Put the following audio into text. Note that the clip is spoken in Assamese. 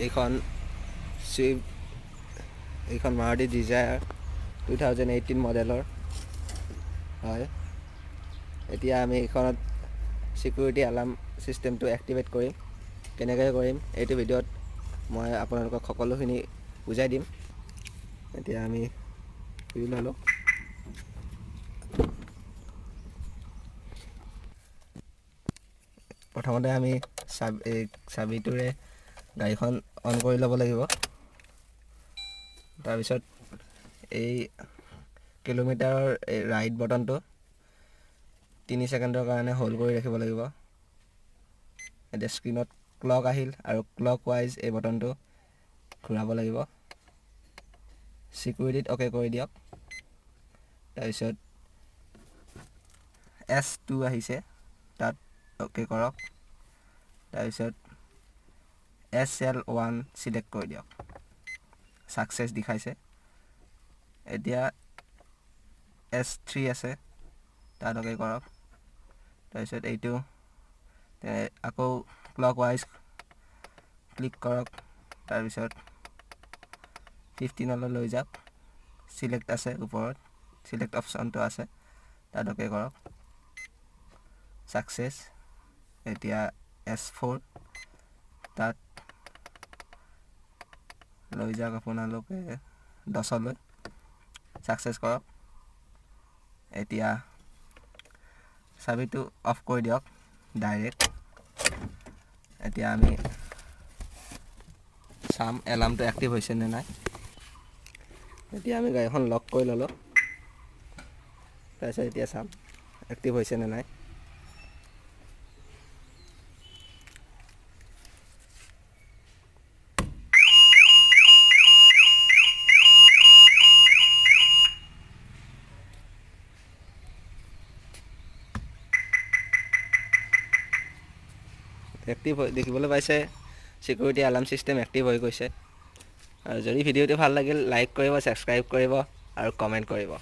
এইখন সুইফ্ট এইখন মাৰুতি ডিজায়াৰ 2018 মডেলৰ হয়। এতিয়া আমি এইখনত সিকিউৰিটি এলাৰ্ম সিস্টেমটো এক্টিভেট কৰিম। কেনেকৈ কৰিম এইটো ভিডিঅ'ত মই আপোনালোকক সকলোখিনি বুজাই দিম। এতিয়া আমি শুই ল'লোঁ। প্ৰথমতে আমি চাবিটোৰে গাড়ীখন অন কৰি ল'ব লাগিব। তাৰপিছত এই কিলোমিটাৰৰ ৰাইট বটনটো 3 ছেকেণ্ডৰ কাৰণে হোল্ড কৰি ৰাখিব লাগিব। এতিয়া স্ক্ৰীনত ক্লক আহিল আৰু ক্লক ৱাইজ এই বটনটো ঘূৰাব লাগিব। সিকিউৰিটিত অ'কে কৰি দিয়ক। তাৰপিছত S2 আহিছে, তাত অ'কে কৰক। তাৰপিছত SL1 চিলেক্ট কৰি দিয়ক। ছাকচেছ দেখাইছে। এতিয়া S3 আছে, তাত অ'কে কৰক। তাৰপিছত এইটো আকৌ ক্লক ৱাইজ ক্লিক কৰক। তাৰপিছত 15 লৈ যাওক। চিলেক্ট আছে ওপৰত, চিলেক্ট অপশ্যনটো আছে, তাত অ'কে কৰক। ছাকচেছ। এতিয়া S4 তাত লৈ যাওক আপোনালোকে 10লৈ, ছাকচেছ কৰক। এতিয়া চাবিটো অফ কৰি দিয়ক ডাইৰেক্ট। এতিয়া আমি চাম এলাৰ্মটো এক্টিভ হৈছে নে নাই। এতিয়া আমি গাড়ীখন লক কৰি ল'লোঁ। তাৰপিছত এতিয়া চাম এক্টিভ হৈছে নে নাই। এক্টিভ হৈ দেখিবলৈ পাইছে, সিকিউৰিটি এলাৰ্ম চিষ্টেম এক্টিভ হৈ গৈছে। আৰু যদি ভিডিঅ'টো ভাল লাগিল লাইক কৰিব, ছাবস্ক্ৰাইব কৰিব আৰু কমেণ্ট কৰিব।